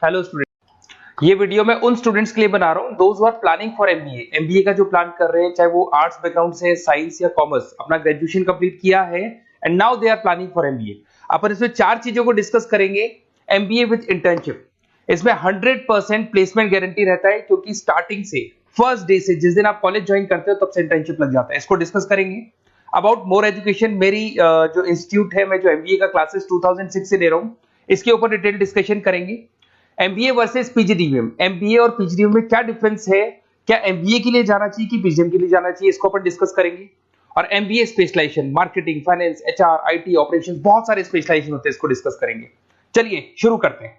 Hello student, ये video मैं उन स्टूडेंट्स के लिए बना रहा हूँ those who are planning for MBA. MBA का जो प्लान कर रहे हैं, चाहे वो आर्ट्स बैकग्राउंड से, साइंस या कॉमर्स, अपना ग्रेजुएशन कंप्लीट किया है and now they are planning for MBA. अपन इसमें चार चीजों को डिस्कस करेंगे। एमबीए विद इंटर्नशिप, इसमें 100% प्लेसमेंट गारंटी रहता है, क्योंकि स्टार्टिंग से फर्स्ट डे से जिस दिन आप कॉलेज ज्वाइन करते हो तब से इंटर्नशिप लग जाता है। इसको डिस्कस करेंगे। अबाउट मोर एजुकेशन, मेरी जो इंस्टीट्यूट है, मैं जो एमबीए का क्लासेस 2006 से ले रहा हूँ, इसके ऊपर डिटेल डिस्कशन करेंगे। एमबीए वर्सेस पीजीडीएम, एमबीए और पीजीडीएम में क्या डिफरेंस है, क्या एमबीए के लिए जाना चाहिए कि पीजीडीएम के लिए जाना चाहिए, इसको अपन डिस्कस करेंगे। और MBA specialisation, marketing, finance, HR, IT, operations, बहुत सारे स्पेशलाइजेशन होते हैं, इसको डिस्कस करेंगे। चलिए शुरू करते हैं।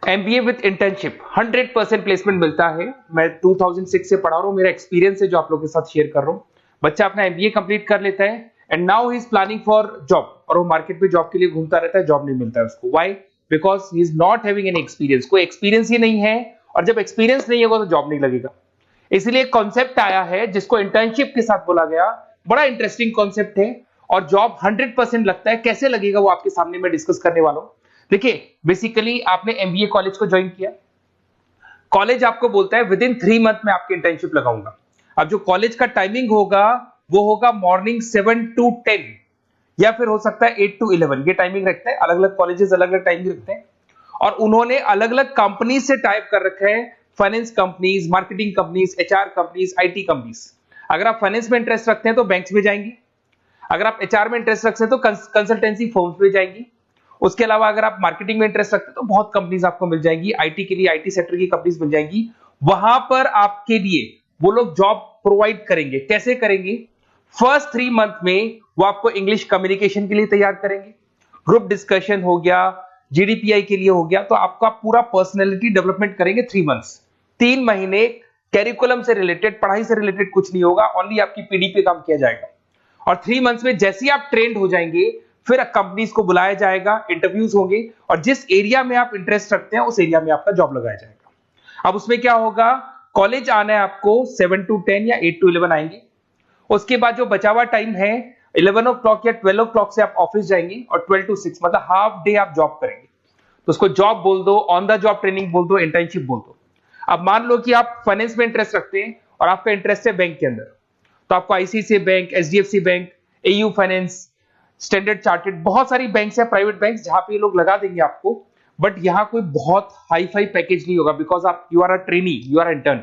एमबीए विद इंटर्नशिप 100% प्लेसमेंट मिलता है। मैं 2006 से पढ़ा रहा हूँ, मेरा एक्सपीरियंस है जो आप लोगों के साथ शेयर कर रहा हूँ। बच्चा अपना एमबीए कंप्लीट कर लेता है and now he is planning for job, और वो मार्केट में जॉब के लिए घूमता रहता है, जॉब नहीं मिलता है उसको। Why? Because he is not having any experience. कोई एक्सपीरियंस ही नहीं है, और जब एक्सपीरियंस नहीं होगा तो जॉब नहीं लगेगा। इसलिए एक कॉन्सेप्ट आया है जिसको इंटर्नशिप के साथ बोला गया। बड़ा इंटरेस्टिंग कॉन्सेप्ट है, और जॉब 100% लगता है। कैसे लगेगा वो आपके सामने मैं डिस्कस करने वाला हूं। देखिए, बेसिकली आपने एमबीए कॉलेज को ज्वाइन किया, कॉलेज आपको बोलता है विद इन 3 मंथ में आपकी इंटर्नशिप लगाऊंगा। अब जो कॉलेज का टाइमिंग होगा वो होगा मॉर्निंग 7 to 10, या फिर हो सकता है 8 to 11। ये टाइमिंग रखते हैं, अलग अलग कॉलेजेस अलग अलग टाइमिंग रखते हैं। और उन्होंने अलग अलग कंपनी से टाइप कर रखा है, finance companies, marketing companies, HR companies, IT companies. अगर आप फाइनेंस में इंटरेस्ट रखते हैं तो बैंक्स में जाएंगे। अगर आप एचआर में इंटरेस्ट रखते हैं तो कंसल्टेंसी फर्म्स में जाएंगी। उसके अलावा अगर आप मार्केटिंग में इंटरेस्ट रखते हैं तो बहुत कंपनीज आपको मिल जाएंगी। आईटी के लिए आईटी सेक्टर की कंपनीज मिल जाएंगी। वहां पर आपके लिए वो लोग जॉब प्रोवाइड करेंगे। कैसे करेंगे? फर्स्ट 3 मंथ में वो आपको इंग्लिश कम्युनिकेशन के लिए तैयार करेंगे, ग्रुप डिस्कशन हो गया, जीडीपीआई के लिए हो गया, तो आपका पूरा पर्सनैलिटी डेवलपमेंट करेंगे 3 मंथ्स। 3 महीने कैरिकुलम से रिलेटेड, पढ़ाई से रिलेटेड कुछ नहीं होगा, ओनली आपकी पीडी पे काम किया जाएगा। और 3 मंथ्स में जैसे ही आप ट्रेंड हो जाएंगे, फिर कंपनीज को बुलाया जाएगा, इंटरव्यूज होंगे, और जिस एरिया में आप इंटरेस्ट रखते हैं उस एरिया में आपका जॉब लगाया जाएगा। अब उसमें क्या होगा, कॉलेज आना है आपको 7 to 10 या 8 to 11 आएंगे। उसके बाद जो बचा हुआ टाइम है 11 o'clock या 12 o'clock से आप ऑफिस जाएंगे, और 12 to 6 मतलब हाफ डे आप जॉब करेंगे। तो उसको जॉब बोल दो, ऑन द जॉब ट्रेनिंग बोल दो, इंटर्नशिप बोल दो। अब मान लो कि आप फाइनेंस में इंटरेस्ट रखते हैं और आपका इंटरेस्ट है बैंक के अंदर, तो आपको ICICI bank, HDFC bank, AU finance, standard chartered, बहुत सारी बैंक्स या प्राइवेट बैंक्स जहां पे ये लोग लगा देंगे आपको। बट यहाँ कोई बहुत हाई फाई पैकेज नहीं होगा, बिकॉज आप you are a trainee, you are intern.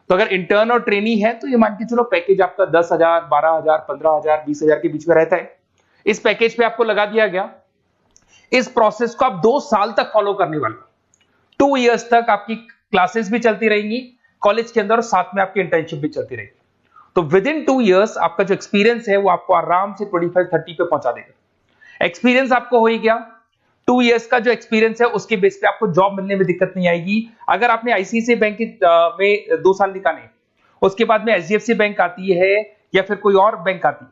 तो अगर इंटर्न और ट्रेनी है तो ये मान के चलो पैकेज आपका 10,000, 12,000, 15,000, 20,000 के बीच में रहता है। इस पैकेज पे आपको लगा दिया गया। इस प्रोसेस को आप 2 साल तक फॉलो करने वाले। 2 इयर्स तक आपकी क्लासेस भी चलती रहेंगी कॉलेज के अंदर, और साथ में आपकी इंटर्नशिप भी चलती रहेगी। तो विद इन 2 इयर्स आपका जो एक्सपीरियंस है वो आपको आराम से 25-30 पे पहुंचा देगा। एक्सपीरियंस आपको हो ही गया। 2 इयर्स का जो एक्सपीरियंस है उसके बेस पे आपको जॉब मिलने में दिक्कत नहीं आएगी। अगर आपने आईसीआईसीआई बैंक में 2 साल निकाले, उसके बाद में एचडीएफसी बैंक आती है या फिर कोई और बैंक आती है,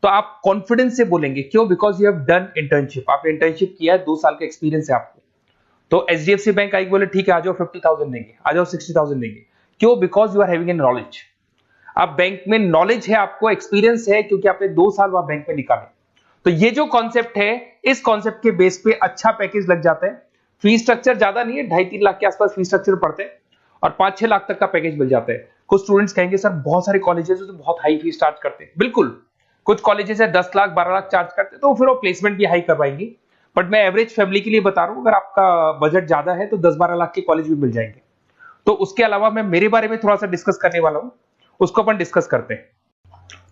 तो आप कॉन्फिडेंस से बोलेंगे। क्यों? Because you have done internship. आपने इंटर्नशिप किया है, 2 साल का एक्सपीरियंस है आपको। तो एचडीएफसी बैंक आएगी, बोले ठीक है, आ जाओ 50,000 देंगे, आ जाओ 60,000 देंगे। क्यों? Because you are having an knowledge. अब बैंक में नॉलेज है, आपको एक्सपीरियंस है, क्योंकि आपने 2 साल वहां बैंक में निकाले। तो ये जो कॉन्सेप्ट है, इस कॉन्सेप्ट के बेस पे अच्छा पैकेज लग जाता है। फीस स्ट्रक्चर ज्यादा नहीं है, 2.5-3 लाख के आसपास फीस स्ट्रक्चर पड़ते हैं, और 5-6 लाख तक का पैकेज मिल जाता है। कुछ स्टूडेंट्स कहेंगे सर बहुत सारे कॉलेजेस तो बहुत हाई फीस चार्ज करते हैं। बिल्कुल, कुछ कॉलेजेस है 10 लाख 12 लाख चार्ज करते हैं, तो फिर वो प्लेसमेंट भी हाई करवाएंगे। बट मैं एवरेज फैमिली के लिए बता रहा हूं, अगर आपका बजट ज्यादा है तो 10-12 लाख के कॉलेज भी मिल जाएंगे। तो उसके अलावा मैं मेरे बारे में थोड़ा सा डिस्कस करने वाला हूं, उसको अपन डिस्कस करते हैं।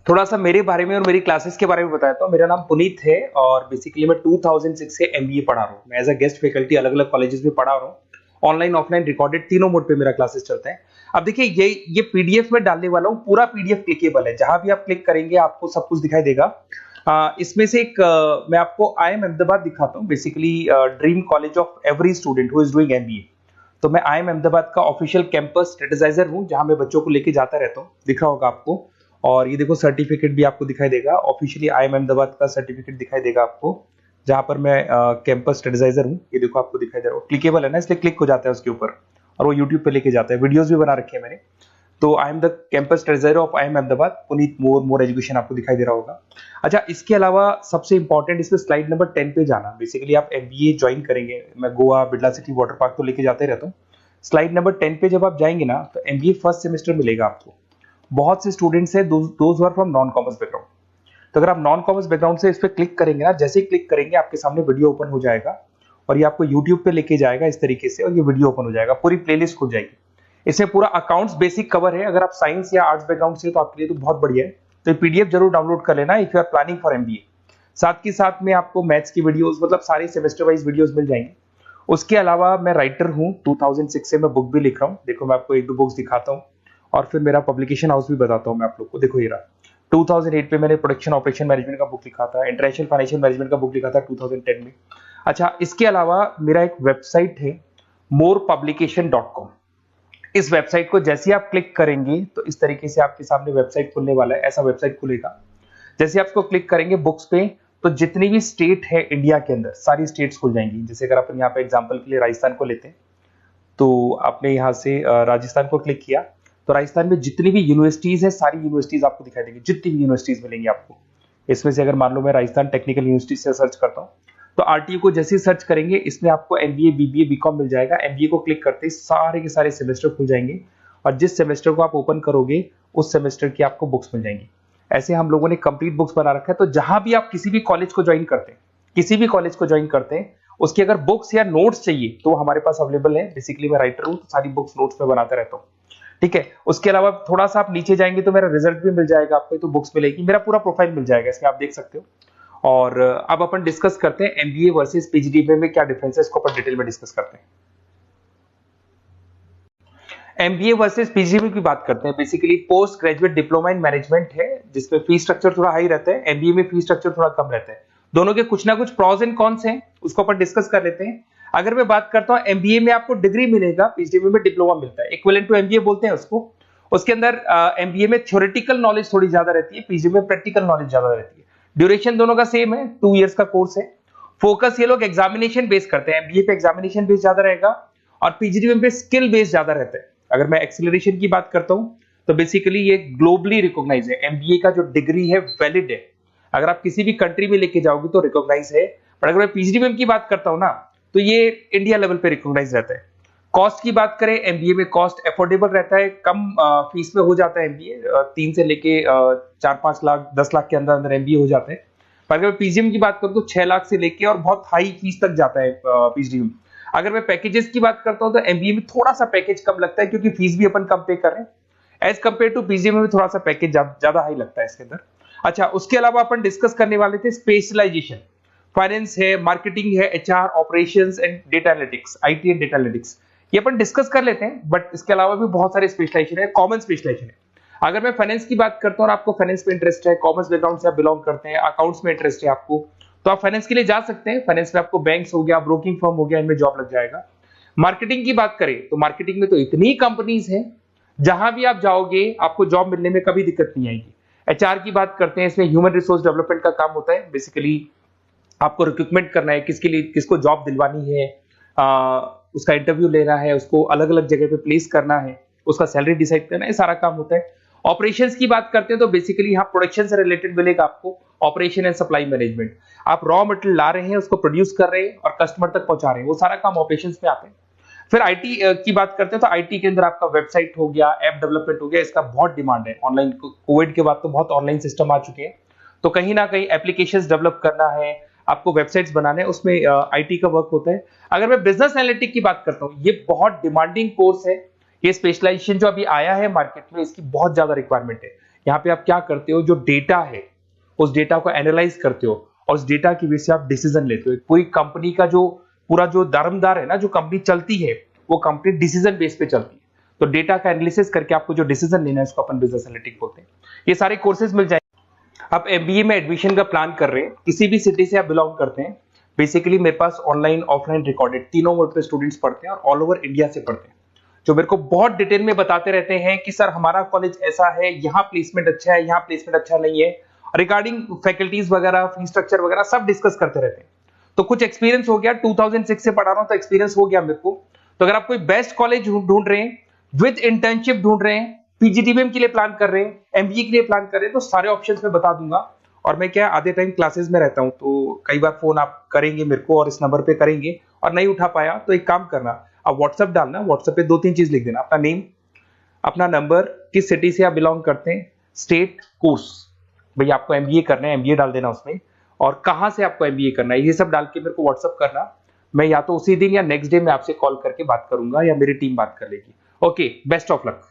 थोड़ा सा मेरे बारे में और मेरी क्लासेस के बारे में बताता हूं। मेरा नाम पुनीत है, और बेसिकली मैं 2006 से एमबीए पढ़ा रहा हूं। मैं एज अ गेस्ट फैकल्टी अलग अलग कॉलेजेस में पढ़ा रहा हूं। ऑनलाइन, ऑफलाइन, रिकॉर्डेड, तीनों मोड पे मेरा क्लासेस चलता है। अब देखिए, ये पीडीएफ में डालने वाला हूं। पूरा पीडीएफ क्लिकेबल है, जहां भी आप क्लिक करेंगे आपको सब कुछ दिखाई देगा। इसमें से एक मैं आपको आईएम अहमदाबाद दिखाता हूं। Basically dream college of every student who is doing MBA. तो मैं आईएम अहमदाबाद का ऑफिशियल कैंपस स्ट्रेटेजाइजर हूं, जहां मैं बच्चों को लेके जाता रहता हूं। दिख रहा होगा आपको। और ये देखो, सर्टिफिकेट भी आपको दिखाई देगा, ऑफिशियली आईएम अहमदाबाद का सर्टिफिकेट दिखाई देगा आपको, जहां पर मैं कैंपस स्ट्रेटेजाइजर हूं। ये देखो आपको दिखाई दे रहा है, क्लिकेबल है ना, इसलिए क्लिक हो जाता है उसके ऊपर, और वो यूट्यूब पे लेके जाता है। वीडियोस भी बना रखे हैं मैंने। तो I am the campus treasurer of IIM Ahmedabad, Puneet more education आपको दिखाई दे रहा होगा। अच्छा, इसके अलावा सबसे इंपॉर्टेंट इसमें स्लाइड नंबर 10 पे जाना। बेसिकली आप MBA ज्वाइन करेंगे, मैं Goa, Birla city, water park तो लेके जाते रहता हूँ। स्लाइड नंबर 10 पे जब आप जाएंगे ना, तो MBA फर्स्ट सेमेस्टर मिलेगा आपको। बहुत से स्टूडेंट्स हैं those are from non commerce background. तो अगर आप नॉन कॉमर्स बैकग्राउंड से इस पर क्लिक करेंगे ना, जैसे ही क्लिक करेंगे आपके सामने वीडियो ओपन हो जाएगा और ये आपको यूट्यूब पे लेके जाएगा इस तरीके से, और ये वीडियो ओपन हो जाएगा, पूरी प्लेलिस्ट खुल जाएगी। इसमें पूरा अकाउंट्स बेसिक कवर है। अगर आप साइंस या आर्ट्स बैकग्राउंड से तो आपके लिए तो बहुत बढ़िया है। तो पीडीएफ जरूर डाउनलोड कर लेना if you are planning for MBA। साथ के साथ में आपको मैथ्स की वीडियोस, मतलब सारे सेमेस्टर वाइज वीडियोस मिल जाएंगे। उसके अलावा मैं राइटर हूँ, 2006 से मैं बुक भी लिख रहा हूँ। देखो मैं आपको एक दो बुक्स दिखाता हूँ और फिर मेरा पब्लिकेशन हाउस भी बताता हूँ मैं आप लोग को। देखो ये रहा, 2008 पे मैंने प्रोडक्शन ऑपरेशन मैनेजमेंट का बुक लिखा था, इंटरनेशनल फाइनेंशियल मैनेजमेंट का बुक लिखा था 2010 में। अच्छा, इसके अलावा मेरा एक वेबसाइट है morepublication.com। इस वेबसाइट को जैसे आप क्लिक करेंगे तो इस तरीके से आपके सामने वेबसाइट खुलने वाला है, ऐसा वेबसाइट खुलेगा। जैसे आप इसको क्लिक करेंगे बुक्स पे, तो जितनी भी स्टेट है इंडिया के अंदर सारी स्टेट्स खुल जाएंगी। जैसे अगर अपन यहाँ पे एग्जांपल के लिए राजस्थान को लेते हैं, तो आपने यहाँ से राजस्थान को क्लिक किया तो राजस्थान में जितनी भी यूनिवर्सिटीज है सारी यूनिवर्सिटीज आपको दिखाई देंगी, जितनी भी यूनिवर्सिटीज मिलेंगी आपको। इसमें से अगर मान लो मैं राजस्थान टेक्निकल यूनिवर्सिटी से सर्च करता हूँ, तो RTU को जैसे ही सर्च करेंगे इसमें आपको MBA, BBA, BCom मिल जाएगा। MBA को क्लिक करते ही सारे के सारे सेमेस्टर खुल जाएंगे और जिस सेमेस्टर को आप ओपन करोगे उस सेमेस्टर की आपको बुक्स मिल जाएंगी। ऐसे हम लोगों ने कंप्लीट बुक्स बना रखा है। तो जहां भी आप किसी भी कॉलेज को ज्वाइन करते हैं, किसी भी कॉलेज को ज्वाइन करते हैं, उसकी अगर बुक्स या नोट्स चाहिए तो हमारे पास अवेलेबल है। बेसिकली मैं राइटर हूँ तो सारी बुक्स नोट्स में बनाता रहता हूँ, ठीक है। उसके अलावा थोड़ा सा आप नीचे जाएंगे तो मेरा रिजल्ट भी मिल जाएगा आपको, तो बुक्स मिलेगी, मेरा पूरा प्रोफाइल मिल जाएगा, इसमें आप देख सकते हो। और अब अपन डिस्कस करते हैं MBA वर्सेस PGDBA में क्या डिफरेंस है, इसको अपन डिटेल में डिस्कस करते हैं। MBA वर्सेस PGDBA की बात करते हैं। Basically post graduate diploma in management है, जिसमें फीस स्ट्रक्चर थोड़ा हाई रहता है, MBA में फीस स्ट्रक्चर थोड़ा कम रहता है। दोनों के कुछ ना कुछ प्रॉस एंड कॉन्स हैं, उसको अपन डिस्कस कर लेते हैं। अगर मैं बात करता हूं MBA में आपको डिग्री मिलेगा, PGDBA में डिप्लोमा मिलता है, इक्विवेलेंट टू MBA बोलते हैं उसको। उसके अंदर MBA में थ्योरेटिकल नॉलेज थोड़ी ज्यादा रहती है, PGDBA में प्रैक्टिकल नॉलेज ज्यादा रहती है। ड्यूरेशन दोनों का सेम है, 2 इयर्स का कोर्स है। फोकस ये लोग एग्जामिनेशन बेस करते हैं, MBA पे एग्जामिनेशन बेस ज्यादा रहेगा और PGDBA पे स्किल बेस ज्यादा रहता है। अगर मैं एक्सेलरेशन की बात करता हूं तो बेसिकली ये ग्लोबली रिकॉग्नाइज है। MBA का जो डिग्री है वैलिड है, अगर आप किसी भी कंट्री में लेके जाओगे तो रिकॉग्नाइज है। पर अगर मैं PGDBA की बात करता हूं ना, तो ये इंडिया लेवल पे रिकॉग्नाइज रहता है। कॉस्ट की बात करें, MBA में कॉस्ट अफोर्डेबल रहता है, कम फीस में हो जाता है MBA, 3 से लेके 4-5 लाख 10 लाख के अंदर अंदर MBA हो जाते हैं। पर अगर मैं PGDBA की बात करूं तो 6 लाख से लेके और बहुत हाई फीस तक जाता है PGDBA। अगर मैं पैकेजेस की बात करता हूं तो MBA में थोड़ा सा पैकेज कम लगता है, क्योंकि फीस भी अपन कम पे कर रहे हैं। एज कंपेयर टू PGDBA में थोड़ा सा पैकेज ज्यादा हाई लगता है इसके अंदर। अच्छा, उसके अलावा अपन डिस्कस करने वाले थे स्पेशलाइजेशन। फाइनेंस है, मार्केटिंग है, HR, operations and data analytics, IT and data analytics, ये अपन डिस्कस कर लेते हैं। बट इसके अलावा भी बहुत सारे स्पेशलाइजेशन है, कॉमन स्पेशलाइजेशन है। अगर मैं फाइनेंस की बात करता हूं और आपको फाइनेंस में इंटरेस्ट है, कॉमर्स बैकग्राउंड से आप बिलोंग करते हैं, अकाउंट्स में इंटरेस्ट है आपको, तो आप फाइनेंस के लिए जा सकते हैं। फाइनेंस में आपको बैंक्स हो गया, ब्रोकिंग फर्म हो गया, इनमें जॉब लग जाएगा। मार्केटिंग की बात करें तो मार्केटिंग में तो इतनी कंपनीज हैं, जहां भी आप जाओगे आपको जॉब मिलने में कभी दिक्कत नहीं आएगी। HR की बात करते हैं, इसमें ह्यूमन रिसोर्स डेवलपमेंट का काम होता है। बेसिकली आपको रिक्रूटमेंट करना है, किसके लिए किसको जॉब दिलवानी है, उसका इंटरव्यू लेना है, उसको अलग अलग जगह पे प्लेस करना है, उसका सैलरी डिसाइड करना है, सारा काम होता है। ऑपरेशंस की बात करते हैं तो बेसिकली यहाँ प्रोडक्शन से रिलेटेड मिलेगा आपको, ऑपरेशन एंड सप्लाई मैनेजमेंट। आप रॉ मटेरियल ला रहे हैं, उसको प्रोड्यूस कर रहे हैं और कस्टमर तक पहुंचा रहे हैं, वो सारा काम ऑपरेशंस में आते हैं। फिर IT की बात करते हैं तो IT के अंदर आपका वेबसाइट हो गया, ऐप डेवलपमेंट हो गया, इसका बहुत डिमांड है। ऑनलाइन कोविड के बाद तो बहुत ऑनलाइन सिस्टम आ चुके हैं, तो कहीं ना कहीं एप्लीकेशंस डेवलप करना है, आपको वेबसाइट्स बनाने, उसमें IT का वर्क होता है। अगर मैं बिजनेस एनालिटिक की बात करता हूँ, ये बहुत डिमांडिंग कोर्स है। ये स्पेशलाइजेशन जो अभी आया है मार्केट में, इसकी बहुत ज्यादा रिक्वायरमेंट है। यहाँ पे आप क्या करते हो, जो डेटा है उस डेटा को एनालाइज करते हो और उस डेटा की वजह से आप डिसीजन लेते हो। पूरी कंपनी का जो पूरा जो दारोमदार है ना, जो कंपनी चलती है वो कंपनी डिसीजन बेस पे चलती है। तो डेटा का एनालिसिस करके आपको जो डिसीजन लेना है उसको अपन बिजनेस एनालिटिक बोलते हैं। ये सारे कोर्सेज मिल जाएंगे। आप MBA में एडमिशन का प्लान कर रहे हैं, किसी भी सिटी से आप बिलोंग करते हैं, बेसिकली मेरे पास ऑनलाइन ऑफलाइन रिकॉर्डेड तीनों मोड पे स्टूडेंट्स पढ़ते हैं और ऑल ओवर इंडिया से पढ़ते हैं, जो मेरे को बहुत डिटेल में बताते रहते हैं कि सर हमारा कॉलेज ऐसा है, यहाँ प्लेसमेंट अच्छा है, यहाँ प्लेसमेंट अच्छा नहीं है, रिगार्डिंग फैकल्टीज वगैरह, फी स्ट्रक्चर वगैरह सब डिस्कस करते रहते हैं। तो कुछ एक्सपीरियंस हो गया, 2006 से पढ़ा रहा हूं तो एक्सपीरियंस हो गया मेरे को। तो अगर आप कोई बेस्ट कॉलेज ढूंढ रहे हैं, विद इंटर्नशिप ढूंढ रहे हैं, पीजीटीबीएम के लिए प्लान कर रहे हैं, एमबीए के लिए प्लान कर रहे हैं, तो सारे ऑप्शंस मैं बता दूंगा। और मैं क्या आधे टाइम क्लासेस में रहता हूं, तो कई बार फोन आप करेंगे मेरे को और इस नंबर पे करेंगे और नहीं उठा पाया तो एक काम करना, आप व्हाट्सएप डालना, व्हाट्सएप पे 2-3 चीज लिख देना, अपना नेम, अपना नंबर, किस सिटी से आप बिलोंग करते हैं, स्टेट, कोर्स, भैया आपको एमबीए करना है एमबीए डाल देना उसमें, और कहां से आपको एमबीए करना है, ये सब डाल के मेरे को व्हाट्सएप करना। मैं या तो उसी दिन या नेक्स्ट डे में आपसे कॉल करके बात करूंगा या मेरी टीम बात कर लेगी। Okay, best of luck.